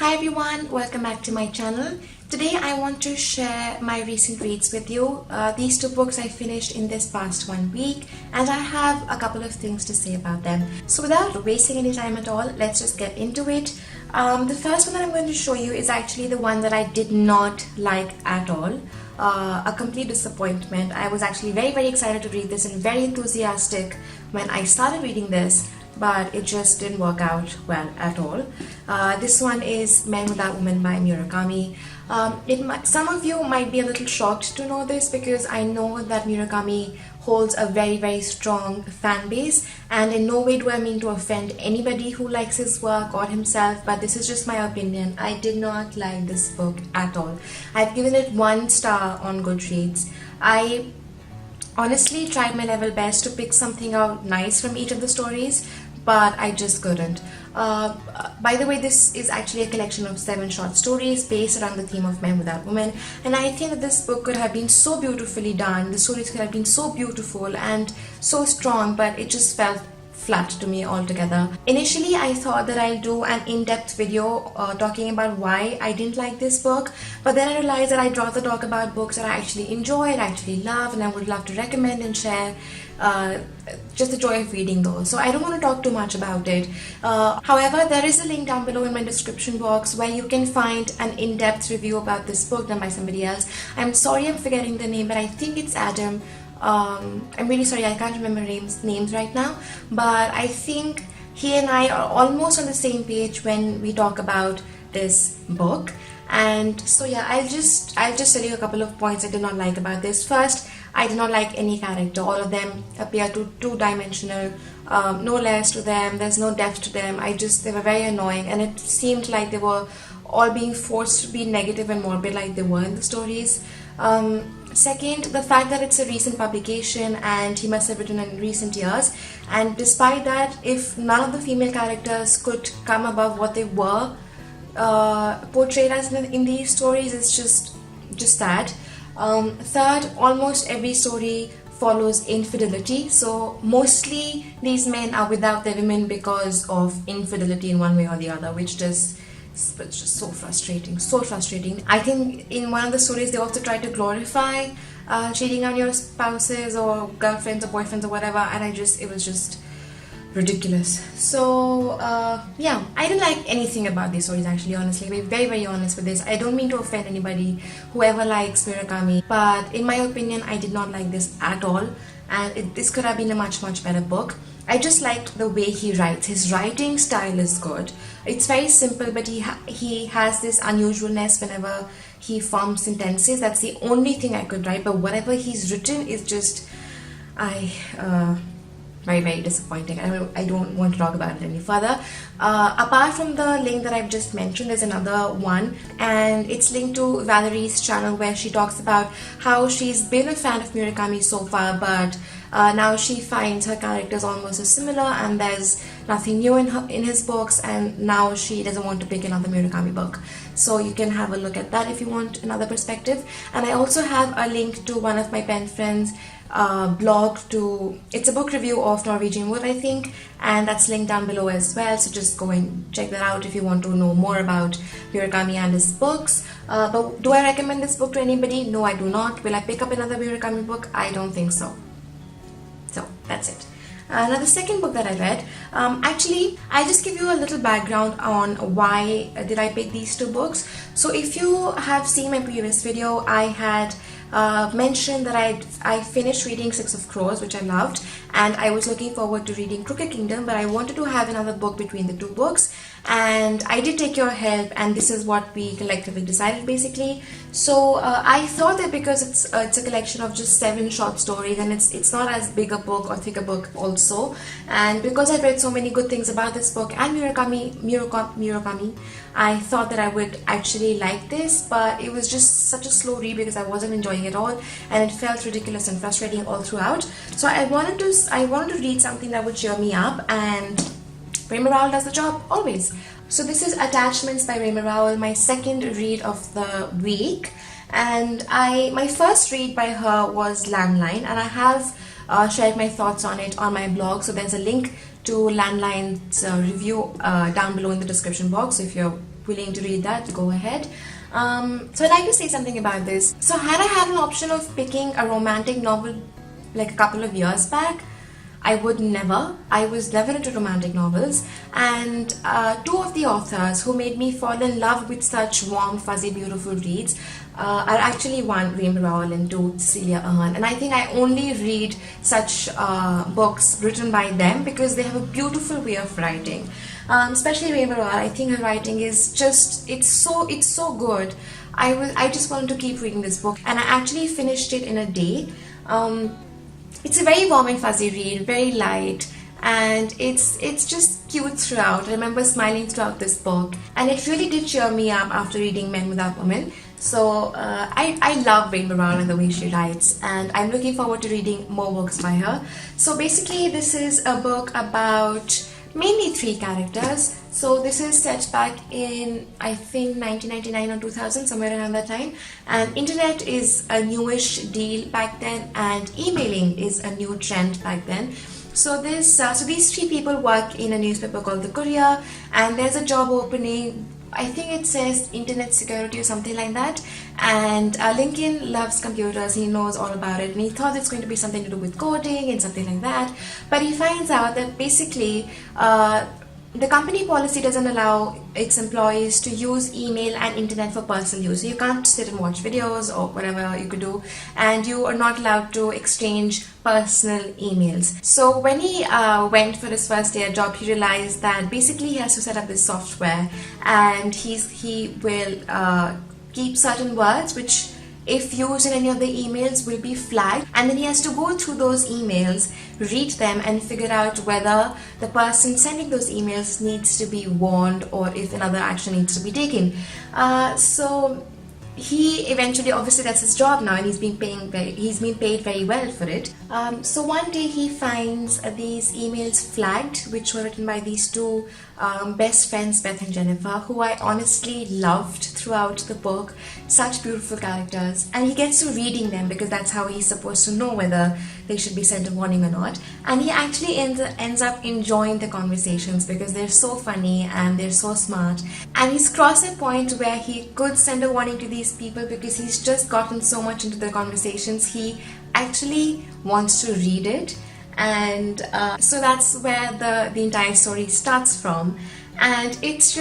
Hi everyone, welcome back to my channel. Today I want to share my recent reads with you. These two books I finished in this past 1 week and I have a couple of things to say about them. So without wasting any time at all, let's just get into it. The first one that I'm going to show you is actually the one that I did not like at all. A complete disappointment. I was actually very excited to read this and very enthusiastic when I started reading this, but it just didn't work out well at all. This one is Men Without Women by Murakami. Some of you might be a little shocked to know this because I know that Murakami holds a very strong fan base, and in no way do I mean to offend anybody who likes his work or himself, but this is just my opinion. I did not like this book at all. I've given it 1 star on Goodreads. I honestly tried my level best to pick something out nice from each of the stories, but I just couldn't. By the way, this is actually a collection of 7 short stories based around the theme of Men Without Women, and I think that this book could have been so beautifully done. The stories could have been so beautiful and so strong, but it just felt flat to me altogether. Initially, I thought that I'll do an in-depth video talking about why I didn't like this book, but then I realized that I'd rather talk about books that I actually enjoy and actually love, and I would love to recommend and share just the joy of reading those. So I don't want to talk too much about it. However, there is a link down below in my description box where you can find an in-depth review about this book done by somebody else. I'm sorry I'm forgetting the name, but I think it's Adam. I'm really sorry, I can't remember names right now, but I think he and I are almost on the same page when we talk about this book. And so yeah, I'll just tell you a couple of points I did not like about this. First, I did not like any character. All of them appear two-dimensional, no layers to them, there's no depth to them. They were very annoying, and it seemed like they were all being forced to be negative and morbid like they were in the stories. Second, the fact that it's a recent publication and he must have written in recent years, and despite that, if none of the female characters could come above what they were portrayed as in these stories, it's just sad. Third, almost every story follows infidelity, so mostly these men are without their women because of infidelity in one way or the other, which it's just so frustrating. I think in one of the stories they also try to glorify cheating on your spouses or girlfriends or boyfriends or whatever, and it was just ridiculous. So yeah, I didn't like anything about these stories actually, honestly. To be very honest with this, I don't mean to offend anybody, whoever likes Murakami, but in my opinion I did not like this at all, and this could have been a much better book. I just liked the way he writes. His writing style is good. It's very simple, but he has this unusualness whenever he forms sentences. That's the only thing I could write, but whatever he's written is just very disappointing. I don't want to talk about it any further. Apart from the link that I've just mentioned, there's another one, and it's linked to Valerie's channel where she talks about how she's been a fan of Murakami so far, but now she finds her characters almost as similar and there's nothing new in his books, and now she doesn't want to pick another Murakami book. So you can have a look at that if you want another perspective. And I also have a link to one of my pen friends' blog it's a book review of Norwegian Wood, I think, and that's linked down below as well, so just go and check that out if you want to know more about Murakami and his books. But do I recommend this book to anybody? No, I do not. Will I pick up another Murakami book? I don't think so. So that's it. Now the second book that I read, actually I'll just give you a little background on why did I pick these 2 books. So if you have seen my previous video, I had mentioned that I finished reading Six of Crows, which I loved, and I was looking forward to reading Crooked Kingdom, but I wanted to have another book between the 2 books, and I did take your help, and this is what we collectively decided basically. So I thought that because it's a collection of just 7 short stories, and it's not as big a book or thick a book also, and because I read so many good things about this book and Murakami, I thought that I would actually like this, but it was just such a slow read because I wasn't enjoying it all, and it felt ridiculous and frustrating all throughout. So I wanted to read something that would cheer me up, and Raymond Rowell does the job always. So this is Attachments by Raymond Rowell, my second read of the week, and my first read by her was Landline, and I have shared my thoughts on it on my blog, so there's a link to Landline's review down below in the description box. So if you're willing to read that, go ahead. So I'd like to say something about this. So had I had an option of picking a romantic novel like a couple of years back, I would never. I was never into romantic novels, and two of the authors who made me fall in love with such warm, fuzzy, beautiful reads are actually one, Rainbow Rowell, and two, Cecilia Ahern. And I think I only read such books written by them because they have a beautiful way of writing. Especially Rainbow Rowell, I think her writing is just, it's so good. I just wanted to keep reading this book, and I actually finished it in a day. It's a very warm and fuzzy read, very light, and it's just cute throughout. I remember smiling throughout this book, and it really did cheer me up after reading Men Without Women. So I love Rainbow Rowell and the way she writes, and I'm looking forward to reading more books by her. So basically this is a book about mainly three characters. So this is set back in, I think, 1999 or 2000, somewhere around that time. And internet is a newish deal back then, and emailing is a new trend back then. So these three people work in a newspaper called The Courier, and there's a job opening. I think it says internet security or something like that. And Lincoln loves computers, he knows all about it, and he thought it's going to be something to do with coding and something like that. But he finds out that basically the company policy doesn't allow its employees to use email and internet for personal use. So you can't sit and watch videos or whatever you could do, and you are not allowed to exchange personal emails. So when he went for his first day at job, he realized that basically he has to set up this software, and he will keep certain words which, if used in any of the emails, will be flagged, and then he has to go through those emails, read them, and figure out whether the person sending those emails needs to be warned or if another action needs to be taken. So he eventually, obviously that's his job now, and he's been paid very well for it. So one day he finds these emails flagged, which were written by these two best friends, Beth and Jennifer, who I honestly loved throughout the book. Such beautiful characters, and he gets to reading them because that's how he's supposed to know whether they should be sent a warning or not. And he actually ends up enjoying the conversations because they're so funny and they're so smart. And he's crossed a point where he could send a warning to these people because he's just gotten so much into the conversations, he actually wants to read it. And so that's where the entire story starts from. And it's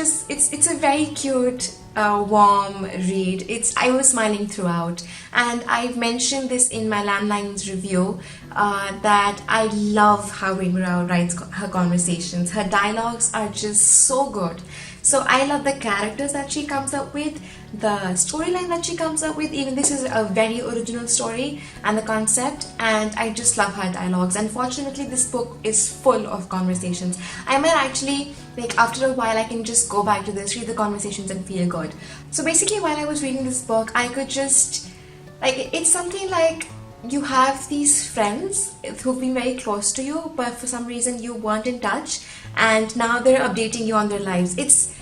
a very cute, warm read. I was smiling throughout, and I've mentioned this in my Landlines review that I love how Rainbow Rowell writes her conversations. Her dialogues are just so good. So I love the characters that she comes up with, the storyline that she comes up with. Even this is a very original story and the concept, and I just love her dialogues. Unfortunately, this book is full of conversations. I might actually, like, after a while I can just go back to this, read the conversations and feel good. So basically while I was reading this book, I could just, like, it's something like you have these friends who've been very close to you, but for some reason you weren't in touch, and now they're updating you on their lives. It's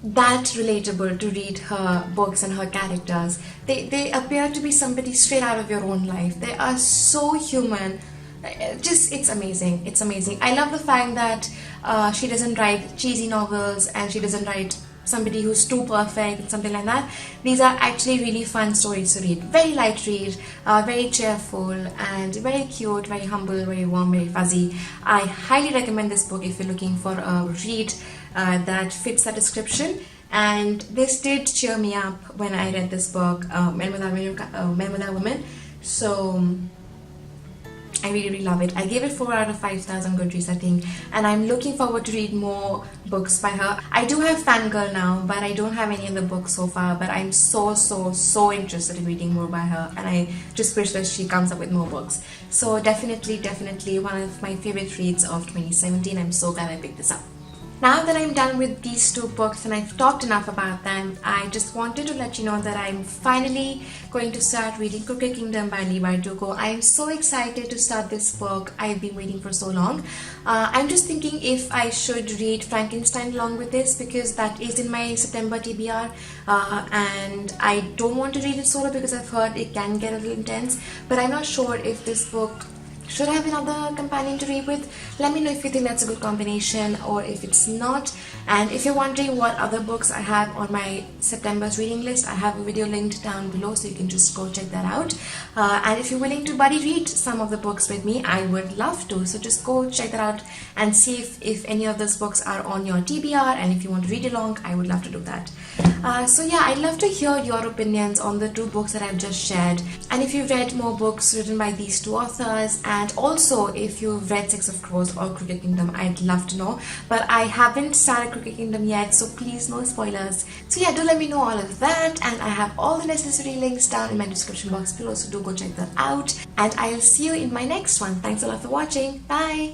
that relatable to read her books and her characters. They appear to be somebody straight out of your own life. They are so human. It's amazing. It's amazing. I love the fact that she doesn't write cheesy novels, and she doesn't write somebody who's too perfect and something like that. These are actually really fun stories to read. Very light read, very cheerful, and very cute, very humble, very warm, very fuzzy. I highly recommend this book if you're looking for a read that fits that description. And this did cheer me up when I read this book, Men Without Women. So I really love it. I gave it 4 out of 5 stars on Goodreads, I think, and I'm looking forward to read more books by her. I do have Fangirl now, but I don't have any of the books so far, but I'm so interested in reading more by her, and I just wish that she comes up with more books. So definitely one of my favorite reads of 2017. I'm so glad I picked this up. Now that I'm done with these two books and I've talked enough about them, I just wanted to let you know that I'm finally going to start reading Crooked Kingdom by Leigh Bardugo. I am so excited to start this book. I've been waiting for so long. I'm just thinking if I should read Frankenstein along with this, because that is in my September TBR, and I don't want to read it solo because I've heard it can get a little intense, but I'm not sure if this book should I have another companion to read with? Let me know if you think that's a good combination or if it's not. And if you're wondering what other books I have on my September's reading list, I have a video linked down below, so you can just go check that out. And if you're willing to buddy read some of the books with me, I would love to. So just go check that out and see if any of those books are on your TBR, and if you want to read along, I would love to do that. So yeah, I'd love to hear your opinions on the 2 books that I've just shared, and if you've read more books written by these 2 authors, and also if you've read Six of Crows or Crooked Kingdom, I'd love to know. But I haven't started Crooked Kingdom yet, so please no spoilers. So yeah, do let me know all of that, and I have all the necessary links down in my description box below, so do go check that out, and I'll see you in my next one. Thanks a lot for watching. Bye!